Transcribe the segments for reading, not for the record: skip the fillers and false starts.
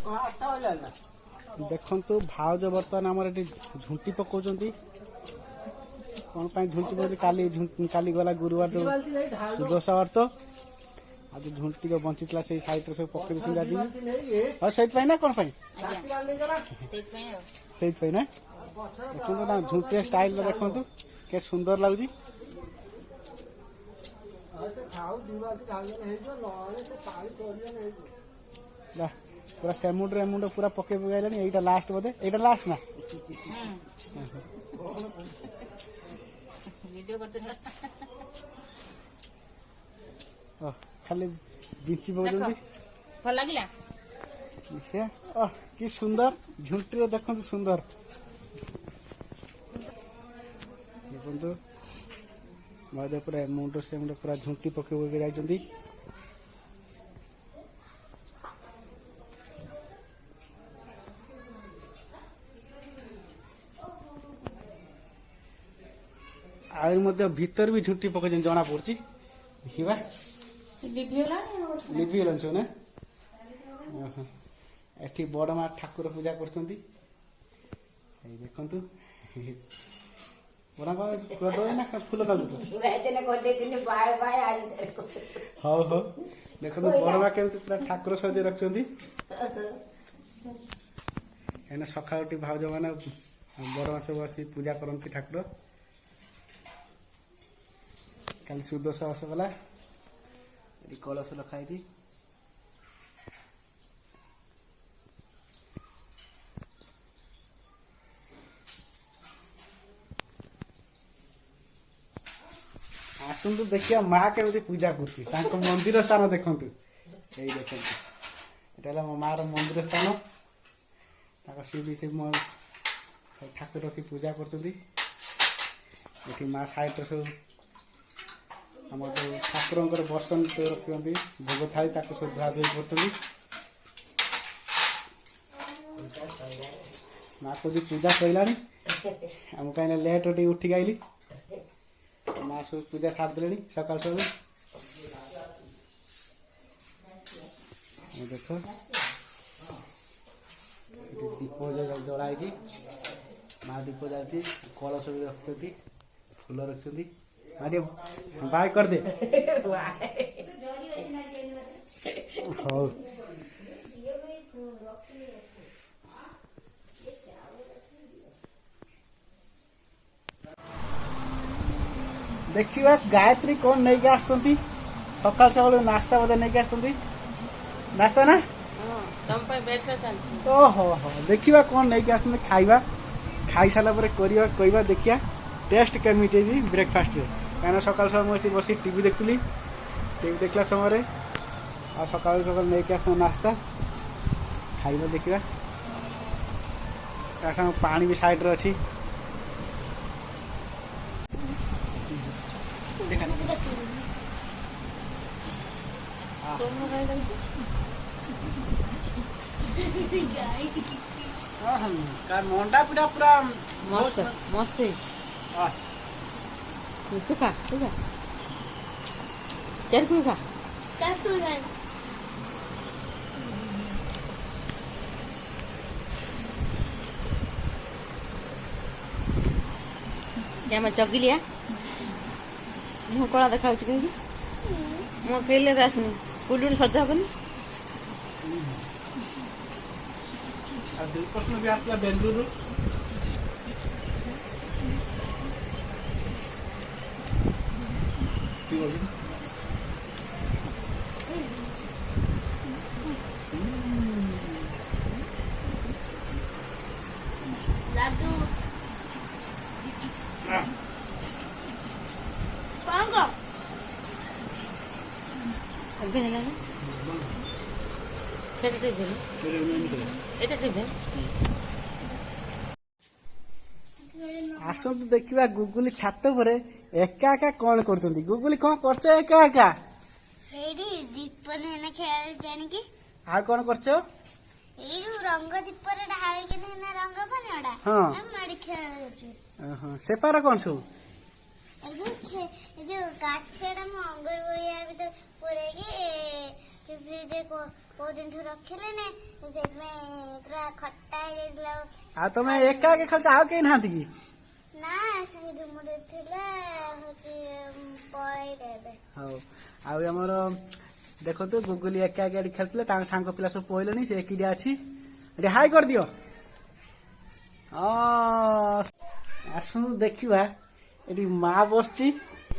देखु भाउज बर्तमान आमर ये झुंटी पकाउं कौन झुंटी पकाउं काली गला गुरुवार जो सुदशावार तो आज झुंटी जो बंची से सैड सब पकई दादी और से ना कौन से ना देखो ना झुंटी स्टाइल देखु के सुंदर लगुच पूरा सेमुंड एमुंड पूरा पके पकैलानी एटा लास्ट बोधे एटा लास्ट ना खाली बिंची पकाउछन्ती भल लागिला से कि सुंदर झुंटी देखो सुंदर देखो मधे पूरा मुंड से मुंड पूरा झुंटी पके जाइछन्ती आर भीतर भी झुंटी पकई जना पड़ी देखा लिभिगलान सब ना एठी बड़ माँ ठाकुर पूजा कर देखु फूल हाँ हाँ देखो बड़ माँ केमती पूरा ठाकुर सजे रखी सका भाउज मैंने बड़ माँ सब आस पूजा करती ठाकुर कल सुदशा आस गला कलश रखाई आसतु देखिए माँ केमी पूजा करती मंदिर स्थान देखु यही देखते ये मो माँ मंदिर स्थान सी भी से ठाकुर रखी पूजा कर माँ साइड सब आम जो ठाकुर बर्तन रखी भोग थाई सब धुआ धुई कर माँ को पूजा सैला आम कहीं लेट उठिक आईली माँ सब पूजा सारिदे सकाल सब देख दीप जड़ाई माँ दीप जाती कलश भी रखती फूल रखती बाय कर दे हाँ देखिए गायत्री कौन नहीं के आसुँच सकाल सकाल नाश्ता बोधे नहीं के आसुँच नाश्ता ना ओहो हो देखिए कौन नहीं के आसुँच खाइबा खाई सारा कहवा देखिया टेस्ट केमिटी ब्रेकफास्ट कहीं सकाल सकाल मुझे बस टीवी देखी टीवी देखला समय आ सकाल सकाल नहीं के आस नाश्ता खाइबा देखा पानी भी साइड रे अच्छी मंडा पिठा पूरा मस्त मस्त तू खा चार कुड़ी खा क्या मैं चगी लिया मुह कला देखा कहीं मो कहले आसनी कुलुड़ी सजा हेनी भी आसला बेंगलुरु लाडू आसतु देखा गुगुली छात पर एका एका कौन कर गुगुली कौन कर एका एका आ कौन कर रंग दीप रंग बना हाँ सेपार कौन सब काठ अंगुर पूरे फ्रिज को दिन ठू रखले ने सेमे पूरा खट्टा हे गेला आ तुम एका के खाऊ आउ के नाहती की ना से मुडे थिला होची पळै देबे हौ आउ हमर देखो तो गुगली एका एका खेलते सांग पिला सब पहले से एक अच्छी अरे हाई कर दियो आसु देखा ये माँ बसची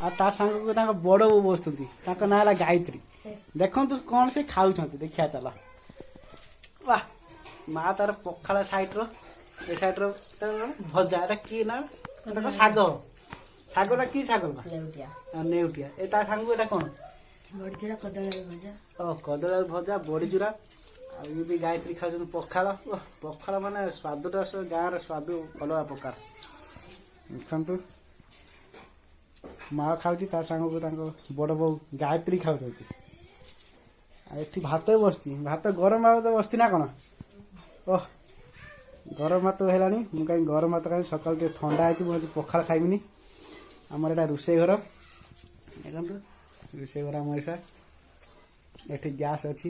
आ सांग को बड़ बो बस ना है गायत्री देखु कौन से खाऊ देखिया चल वाह माँ तार पखाला साइड रे साइड भजा एटा कि ना शाग शागटा कि शाग नेउटिया ए सांग एटा कौन बड़ीचूरा कदली भजा कदली भजा बड़ीचूरा ये भी गायत्री खाऊ पखाल पखाल माने स्वादटा गाँव स्वाद अलग प्रकार देखु माँ खाऊँ को बड़ बो गायत्री खाऊ भात बस भात गरम भात बस ना कौन ओह गरम भात है कहीं गरम भात कहीं सकाल ठंडा है मुझे पखाल खाइबिनी आमर एटा रोषे घर देखो रोषे घर आम ये गैस अच्छी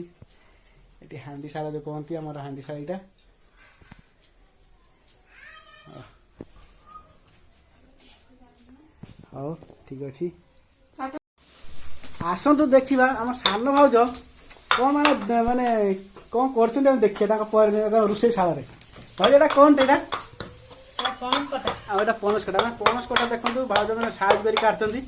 ये हांडी शाला जो कहती आम हांडी शाला हाँ ठीक अच्छे आसतु देखा आम सान भाज कौन माने माने कौन कर देखिए रोषे शाला भाज एटा कौन एटा पणस कटा पणस कटा देखो भाज मैंने साइज कर काटती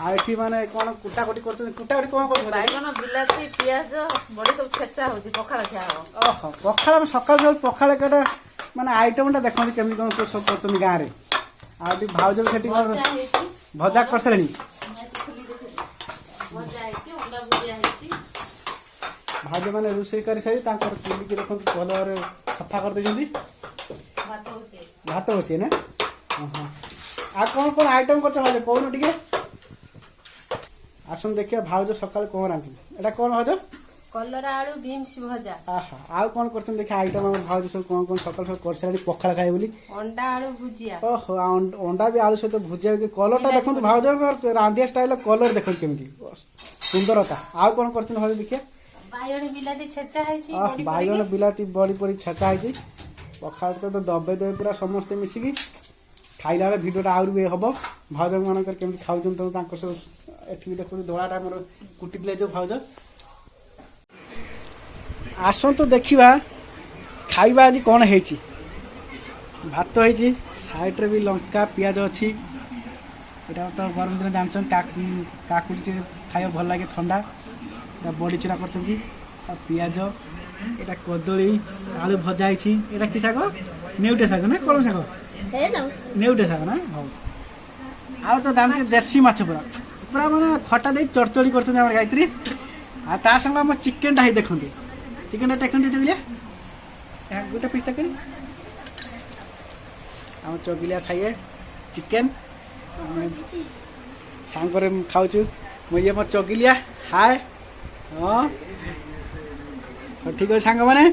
आठी माने कौन कुटाकुटी कर कुटाकुटी कौन कर बैगन बिलाती पियाज बड़ी सब छेचा होची पखाल खिया हो ओहो पखाल सकाल सब पखाल कटा माने आइटमटा देखो केमी कौन सब कर गाँव में आठ भाज से भजा कर सारे भाज मैंने रोषे कर सारी चुली देखो भल सफा कर भात बसी ना आ कौन कौन आइटम कर कौन टे आसन देखिए भाज सकाल कौन रांधि एटा कौन भाज कलरा आलू बीन्स भजा आहा आउ कौन कर देखिए आइटम भाज सब कौन कौन सकाल सब कर सारी पखाल खाए बोली अंडा आलू भुजिया ओहो अंडा भी आलू सहित भुजिया कलरटा देखो भाज रांधिया स्टाइल कलर देख केमी सुंदरता आउ कौन कर भाज देखिए बैगन बिलाती छेचा है बैगन बिलाती बड़ी पड़ी छेचा है पखाल तो दबे दबे पूरा समस्ते मिसिकी खाइला भिडियोटा आउरी भी हम भाज मानक केमी खाऊ सब एठी देखो धଳାटा मोर कुटी दिले जो भाज आसतु देखा खाइबा आज कौन है भात है साइड रे भी लंका पियाज अच्छी यहाँ तो गरम दिन जानते काकुड़ी खाइबा भल लगे ठंडा बड़ी चूरा कर पियाज यहाँ कदली आलू भजा है कि शाग नेउटे शाग ना कौन शाग नेउटे शाग ना हाँ आ तो जानते देसी माछ पूरा पूरा मैंने खटा दे चढ़चड़ी कर गायत्री आ संग आम चिकेनटा ही देखते चिकेन टेकन चगलिया गोटे पिस तक आम चगलिया खाइए चिकेन सांग खाऊ मुझे मोर चगलिया हाय हाँ ठीक है सांग मैंने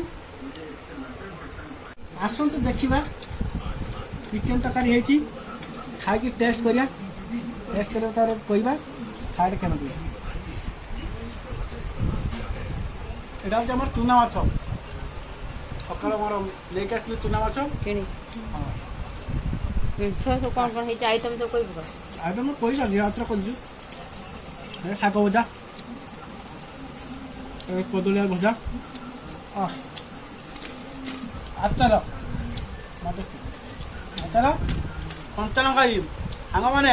आसतु देखा चिकेन तरकारी है खाई टेस्ट करिया टेस्ट कर तार कहवा खाए केन এটা হচ্ছে আমার চুনা মাছ সকালে আমার লেকে আসলে চুনা মাছ কিনি सब कौन कौन है आइटम तो कोई आइटम कोई सारी यात्रा कर শাক ভজা কদলিয়া ভজা আচার আচার কঞ্চা লঙ্কা সাଙ୍ଗ ମାନେ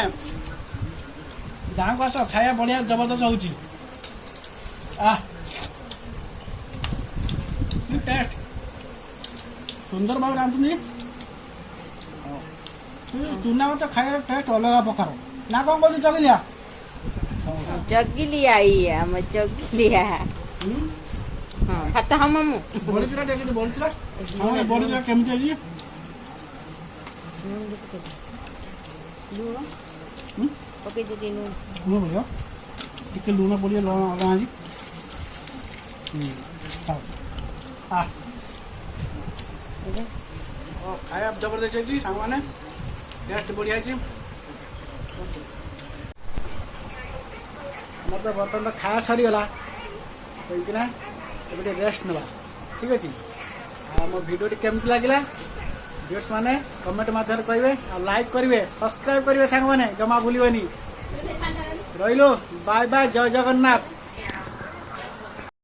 ଗାଁକୁ ଆସ ଖାଇବା ବଢ଼ିଆ ଜବରଦସ୍ତ ହେଉଛି टेस्ट सुंदर भाव रांधुनी चूना माछ खाइबार टेस्ट अलग प्रकार ना कौन कहू जगिलिया जगिलिया हम जगिलिया हाँ खाता हम मम्मू बड़ीचूरा देखिए बड़ीचूरा हम बड़ीचूरा केमती है लूण पकई दे लूण लूण पड़ियो टिके लूण पड़ियो लूण अलग जी खाया जबरदस्त है सांग मैंने टेस्ट बढ़िया है मतलब बर्तमान तो खाया सरीगला କହିକିନା ଏବେ ଟିକେ ରେଷ୍ଟ ନେବା ଠିକ୍ ଅଛି। ଆଉ ମୋ ଭିଡ଼ିଓଟି କେମିତି ଲାଗିଲା ଭିଉୟର୍ସ ମାନେ କମେଣ୍ଟ ମାଧ୍ୟମରେ କହିବେ, ଆଉ ଲାଇକ୍ କରିବେ, ସବସ୍କ୍ରାଇବ୍ କରିବେ ସାଙ୍ଗମାନେ, ଜମା ଭୁଲିବେନି। ରହିଲୁ, ବାଏ ବାଏ, ଜୟ ଜଗନ୍ନାଥ।